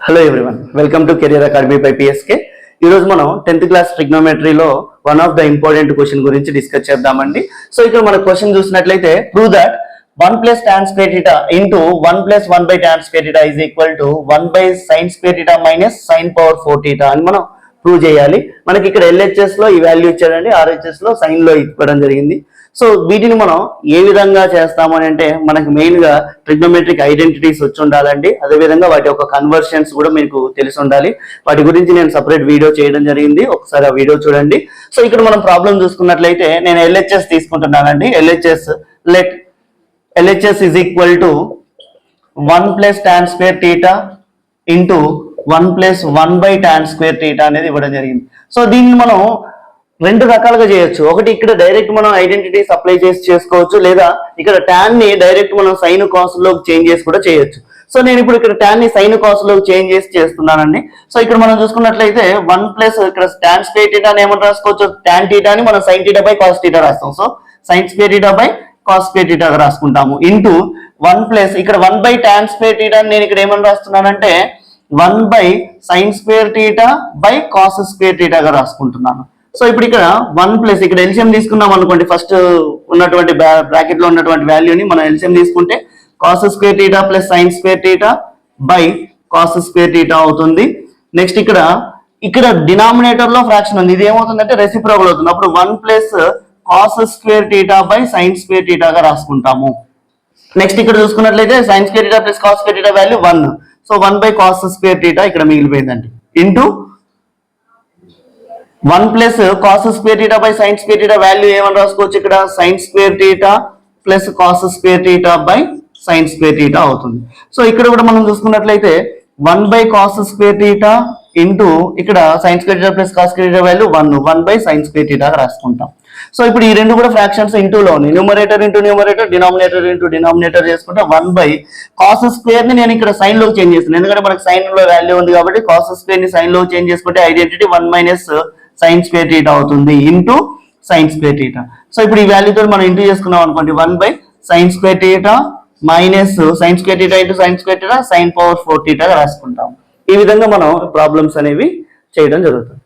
Hello everyone, welcome to career academy by PSK. ఈరోజు మనం 10th class ట్రిగ్నోమెట్రీలో one of the important question గురించి discuss చేద్దామండి. So ఇక్కడ మన క్వశ్చన్ చూసినట్లయితే prove that 1 plus tan square theta into 1 plus 1 by tan square theta is equal to 1 by sin square theta minus sin power 4 theta అని మనం prove చేయాలి. మనకి ఇక్కడ LHS లో ఈ వాల్యూ ఇచ్చాడండి, RHS లో సైన్ లో ఇవ్వడం జరిగింది. సో వీటిని మనం ఏ విధంగా చేస్తాము అని అంటే మనకి మెయిన్ గా ట్రిగ్నోమెట్రిక్ ఐడెంటిటీస్ వచ్చి ఉండాలండి. అదేవిధంగా వాటి యొక్క కన్వర్షన్స్ కూడా మీకు తెలిసి ఉండాలి. వాటి గురించి నేను సపరేట్ వీడియో చేయడం జరిగింది, ఒకసారి ఆ వీడియో చూడండి. సో ఇక్కడ మనం ప్రాబ్లం చూసుకున్నట్లయితే నేను LHS తీసుకుంటున్నానండి. LHS is equal to 1 plus tan square theta into 1 plus 1 by tan square theta అనేది ఇవ్వడం జరిగింది. సో దీన్ని మనం రెండు రకాలుగా చేయొచ్చు. ఒకటి ఇక్కడ డైరెక్ట్ మనం ఐడెంటిటీస్ అప్లై చేసి చేసుకోవచ్చు, లేదా ఇక్కడ ట్యాన్ ని డైరెక్ట్ మనం సైన్ కాస్ లోకి చేంజ్ చేసి కూడా చేయొచ్చు. సో నేను ఇప్పుడు ఇక్కడ ట్యాన్ ని సైన్ కాస్ లోకి చేంజ్ చేసి చేస్తున్నానండి. సో ఇక్కడ మనం చూసుకున్నట్లయితే 1 ప్లస్ ఇక్కడ tan స్క్వేర్ థీటా అని ఏమని రాసుకోవచ్చు, tan థీటా అని మనం sin theta by cos theta రాస్తాం. So sin square theta by cos square theta రాసుకుంటాము. ఇంటూ 1 ప్లస్ ఇక్కడ 1 బై tan స్క్వేర్ థీటా నేను ఇక్కడ ఏమని రాస్తున్నానంటే 1 by sin square theta by cos square theta గా రాసుకుంటున్నాను. సో ఇప్పుడు ఇక్కడ 1 ప్లస్ ఇక్కడ ఎల్సిఎం తీసుకున్నాం అనుకోండి, ఫస్ట్ ఉన్నటువంటి బ్రాకెట్ లో ఉన్నటువంటి వాల్యూని మనం ఎల్సిఎం తీసుకుంటే cos square theta plus sin square theta by cos square theta అవుతుంది. నెక్స్ట్ ఇక్కడ డినామినేటర్ లో ఫ్రాక్షన్ ఉంది, ఇది ఏమవుతుందంటే రెసిప్రోకల్ అవుతుంది. అప్పుడు 1 plus cos square theta by sin square theta గా రాసుకుంటాము. నెక్స్ట్ ఇక్కడ చూసుకున్నట్లయితే sin square theta plus cos square theta value 1, so 1 by cos square theta ఇక్కడ మిగిలిపోయిందండి. Into 1 plus cos square theta by sin square theta value ఏమని రాసుకోవచ్చు, ఇక్కడ sin square theta plus cos square theta by sin square theta అవుతుంది. So ఇక్కడ కూడా మనం చూసుకున్నట్లయితే 1 by cos square theta into ఇక్కడ sin square theta plus cos square theta value 1 by sin square theta రాసుకుంటాం. సో ఇప్పుడు ఈ రెండు కూడా ఫ్రాక్షన్స్ ఇంటూలో ఉన్నాయి, numerator into numerator, denominator into denominator చేసుకుంటే 1 బై cos స్క్వేర్ ని నేను ఇక్కడ సైన్ లోకి చేంజ్ చేస్తున్నాను, ఎందుకంటే మనకి సైన్ లో వాల్యూ ఉంది కాబట్టి cos స్క్వేర్ ని సైన్ లోకి చేంజ్ చేసుకుంటే identity 1 minus sin square theta అవుతుంది into sin square theta. So ఇప్పుడు ఈ వాల్యూతో మనం ఇంటూ చేసుకున్నాం అనుకోండి, 1 by sin square theta minus sin square theta into sin square theta sin power 4 theta రాసుకుంటాం. ఈ విధంగా మనం ప్రాబ్లమ్స్ అనేవి చేయడం జరుగుతుంది.